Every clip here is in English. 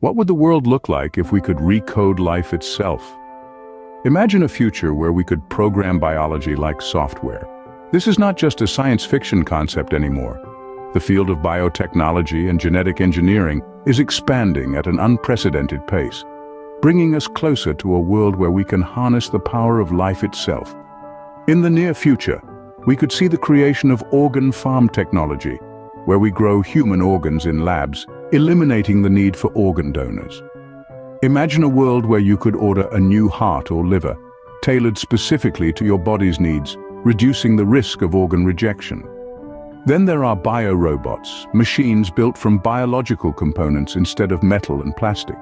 What would the world look like if we could recode life itself? Imagine a future where we could program biology like software. This is not just a science fiction concept anymore. The field of biotechnology and genetic engineering is expanding at an unprecedented pace, bringing us closer to a world where we can harness the power of life itself. In the near future, we could see the creation of organ farm technology, where we grow human organs in labs, eliminating the need for organ donors. Imagine a world where you could order a new heart or liver, tailored specifically to your body's needs, reducing the risk of organ rejection. Then there are biorobots, machines built from biological components instead of metal and plastic.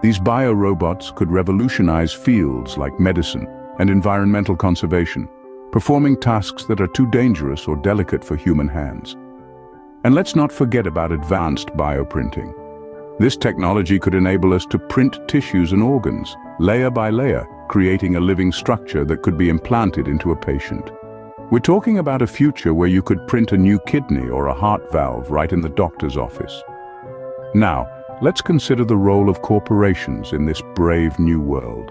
These biorobots could revolutionize fields like medicine and environmental conservation, performing tasks that are too dangerous or delicate for human hands. And let's not forget about advanced bioprinting. This technology could enable us to print tissues and organs, layer by layer, creating a living structure that could be implanted into a patient. We're talking about a future where you could print a new kidney or a heart valve right in the doctor's office. Now, let's consider the role of corporations in this brave new world.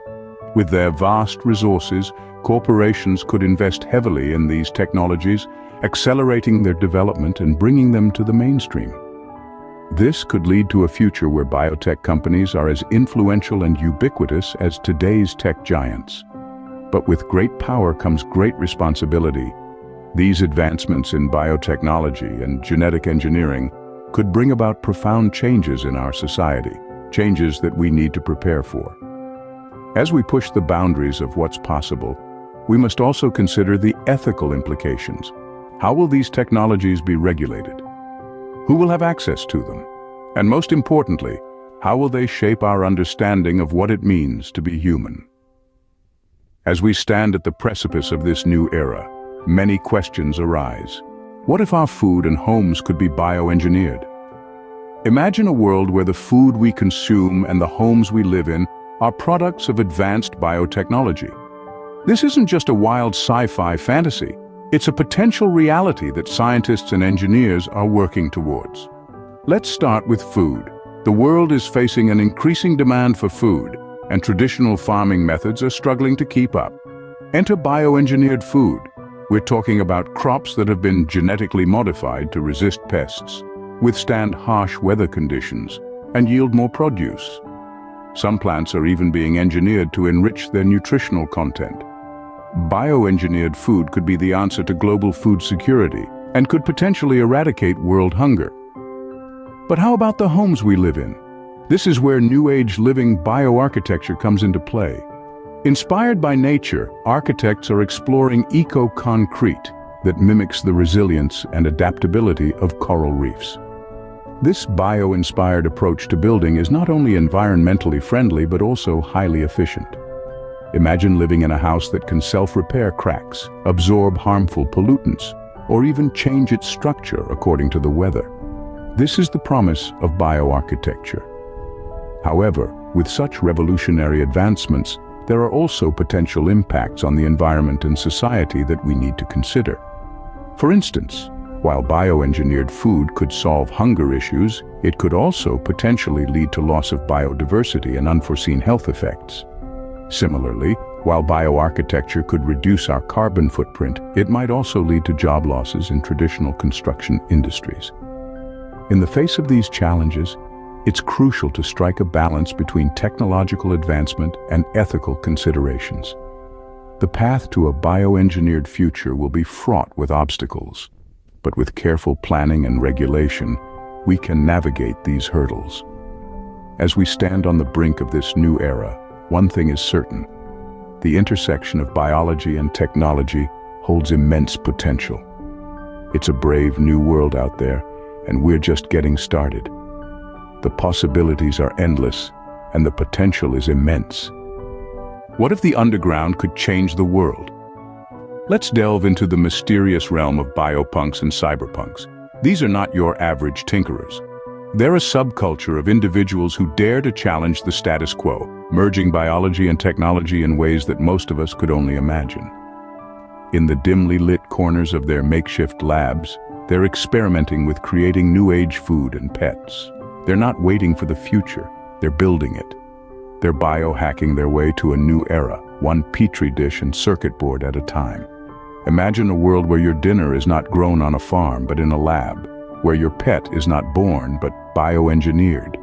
With their vast resources, corporations could invest heavily in these technologies, accelerating their development and bringing them to the mainstream. This could lead to a future where biotech companies are as influential and ubiquitous as today's tech giants. But with great power comes great responsibility. These advancements in biotechnology and genetic engineering could bring about profound changes in our society, changes that we need to prepare for. As we push the boundaries of what's possible, we must also consider the ethical implications. How will these technologies be regulated? Who will have access to them? And most importantly, how will they shape our understanding of what it means to be human? As we stand at the precipice of this new era, many questions arise. What if our food and homes could be bioengineered? Imagine a world where the food we consume and the homes we live in are products of advanced biotechnology. This isn't just a wild sci-fi fantasy. It's a potential reality that scientists and engineers are working towards. Let's start with food. The world is facing an increasing demand for food, and traditional farming methods are struggling to keep up. Enter bioengineered food. We're talking about crops that have been genetically modified to resist pests, withstand harsh weather conditions, and yield more produce. Some plants are even being engineered to enrich their nutritional content. Bioengineered food could be the answer to global food security and could potentially eradicate world hunger. But how about the homes we live in? This is where New Age living bioarchitecture comes into play. Inspired by nature, architects are exploring eco-concrete that mimics the resilience and adaptability of coral reefs. This bio-inspired approach to building is not only environmentally friendly but also highly efficient. Imagine living in a house that can self-repair cracks, absorb harmful pollutants, or even change its structure according to the weather. This is the promise of bioarchitecture. However, with such revolutionary advancements, there are also potential impacts on the environment and society that we need to consider. For instance, while bioengineered food could solve hunger issues, it could also potentially lead to loss of biodiversity and unforeseen health effects. Similarly, while bioarchitecture could reduce our carbon footprint, it might also lead to job losses in traditional construction industries. In the face of these challenges, it's crucial to strike a balance between technological advancement and ethical considerations. The path to a bioengineered future will be fraught with obstacles, but with careful planning and regulation, we can navigate these hurdles. As we stand on the brink of this new era, one thing is certain: the intersection of biology and technology holds immense potential. It's a brave new world out there, and we're just getting started. The possibilities are endless, and the potential is immense. What if the underground could change the world? Let's delve into the mysterious realm of biopunks and cyberpunks. These are not your average tinkerers. They're a subculture of individuals who dare to challenge the status quo, merging biology and technology in ways that most of us could only imagine. In the dimly lit corners of their makeshift labs, they're experimenting with creating new age food and pets. They're not waiting for the future, they're building it. They're biohacking their way to a new era, one petri dish and circuit board at a time. Imagine a world where your dinner is not grown on a farm but in a lab, where your pet is not born but bioengineered.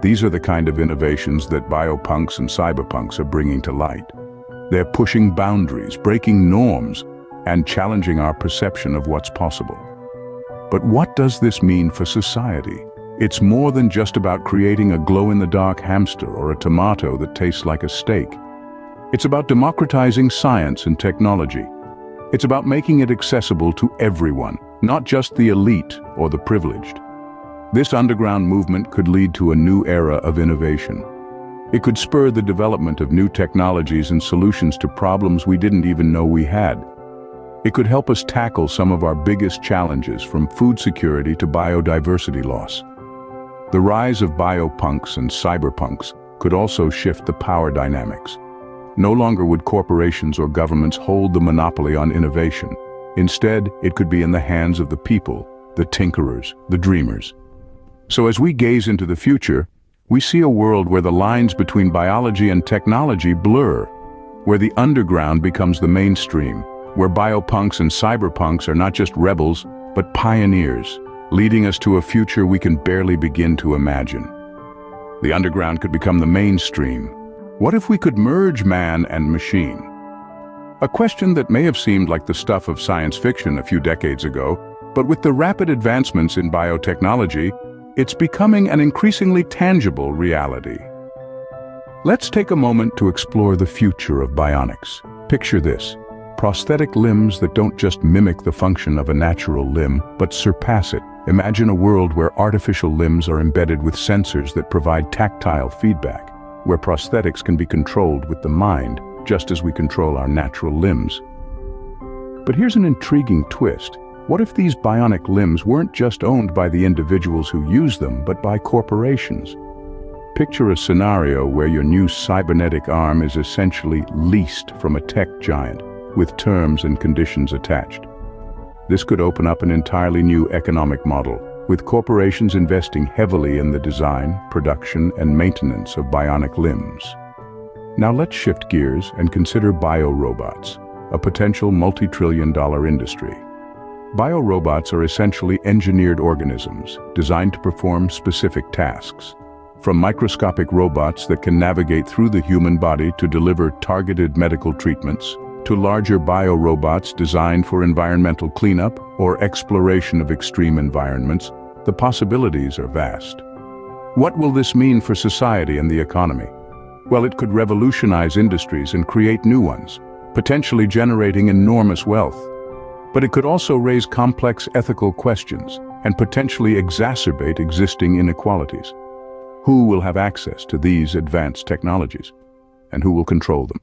These are the kind of innovations that biopunks and cyberpunks are bringing to light. They're pushing boundaries, breaking norms, and challenging our perception of what's possible. But what does this mean for society? It's more than just about creating a glow-in-the-dark hamster or a tomato that tastes like a steak. It's about democratizing science and technology. It's about making it accessible to everyone, not just the elite or the privileged. This underground movement could lead to a new era of innovation. It could spur the development of new technologies and solutions to problems we didn't even know we had. It could help us tackle some of our biggest challenges, from food security to biodiversity loss. The rise of biopunks and cyberpunks could also shift the power dynamics. No longer would corporations or governments hold the monopoly on innovation. Instead, it could be in the hands of the people, the tinkerers, the dreamers. So as we gaze into the future, we see a world where the lines between biology and technology blur, where the underground becomes the mainstream, where biopunks and cyberpunks are not just rebels, but pioneers, leading us to a future we can barely begin to imagine. The underground could become the mainstream. What if we could merge man and machine? A question that may have seemed like the stuff of science fiction a few decades ago, but with the rapid advancements in biotechnology, it's becoming an increasingly tangible reality. Let's take a moment to explore the future of bionics. Picture this: prosthetic limbs that don't just mimic the function of a natural limb, but surpass it. Imagine a world where artificial limbs are embedded with sensors that provide tactile feedback, where prosthetics can be controlled with the mind, just as we control our natural limbs. But here's an intriguing twist. What if these bionic limbs weren't just owned by the individuals who use them, but by corporations? Picture a scenario where your new cybernetic arm is essentially leased from a tech giant, with terms and conditions attached. This could open up an entirely new economic model, with corporations investing heavily in the design, production, and maintenance of bionic limbs. Now let's shift gears and consider biorobots, a potential multi-trillion-dollar industry. Biorobots are essentially engineered organisms designed to perform specific tasks. From microscopic robots that can navigate through the human body to deliver targeted medical treatments, to larger biorobots designed for environmental cleanup or exploration of extreme environments, the possibilities are vast. What will this mean for society and the economy? Well, it could revolutionize industries and create new ones, potentially generating enormous wealth. But it could also raise complex ethical questions and potentially exacerbate existing inequalities. Who will have access to these advanced technologies? And who will control them?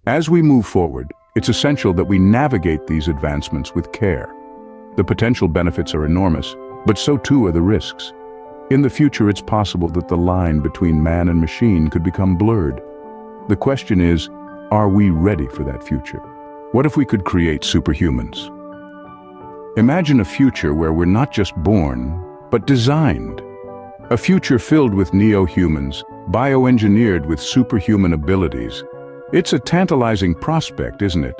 As we move forward, it's essential that we navigate these advancements with care. The potential benefits are enormous, but so too are the risks. In the future, it's possible that the line between man and machine could become blurred. The question is, are we ready for that future? What if we could create superhumans? Imagine a future where we're not just born, but designed. A future filled with neo-humans, bioengineered with superhuman abilities. It's a tantalizing prospect, isn't it?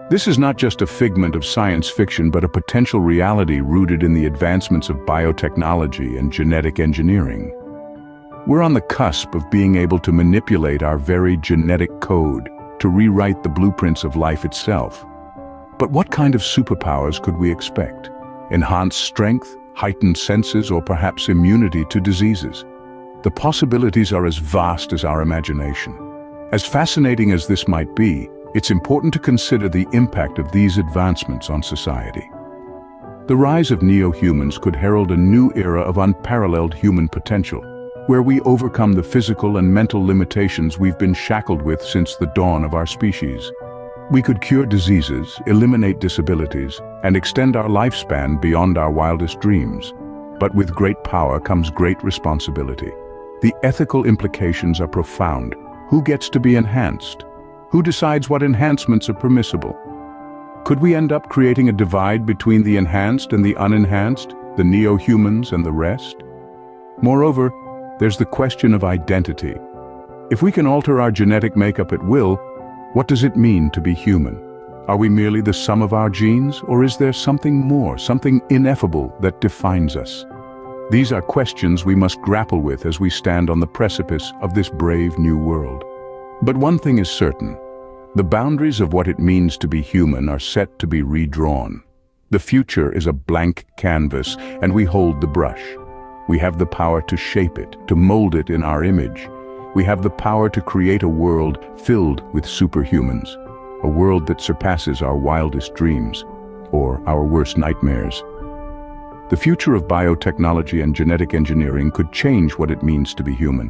This is not just a figment of science fiction, but a potential reality rooted in the advancements of biotechnology and genetic engineering. We're on the cusp of being able to manipulate our very genetic code to rewrite the blueprints of life itself. But what kind of superpowers could we expect? Enhanced strength, heightened senses, or perhaps immunity to diseases? The possibilities are as vast as our imagination. As fascinating as this might be, it's important to consider the impact of these advancements on society. The rise of neo-humans could herald a new era of unparalleled human potential, where we overcome the physical and mental limitations we've been shackled with since the dawn of our species. We could cure diseases, eliminate disabilities, and extend our lifespan beyond our wildest dreams. But with great power comes great responsibility. The ethical implications are profound. Who gets to be enhanced? Who decides what enhancements are permissible? Could we end up creating a divide between the enhanced and the unenhanced, the neo-humans and the rest? Moreover, there's the question of identity. If we can alter our genetic makeup at will, what does it mean to be human? Are we merely the sum of our genes, or is there something more, something ineffable that defines us? These are questions we must grapple with as we stand on the precipice of this brave new world. But one thing is certain: the boundaries of what it means to be human are set to be redrawn. The future is a blank canvas, and we hold the brush. We have the power to shape it, to mold it in our image. We have the power to create a world filled with superhumans, a world that surpasses our wildest dreams, or our worst nightmares. The future of biotechnology and genetic engineering could change what it means to be human.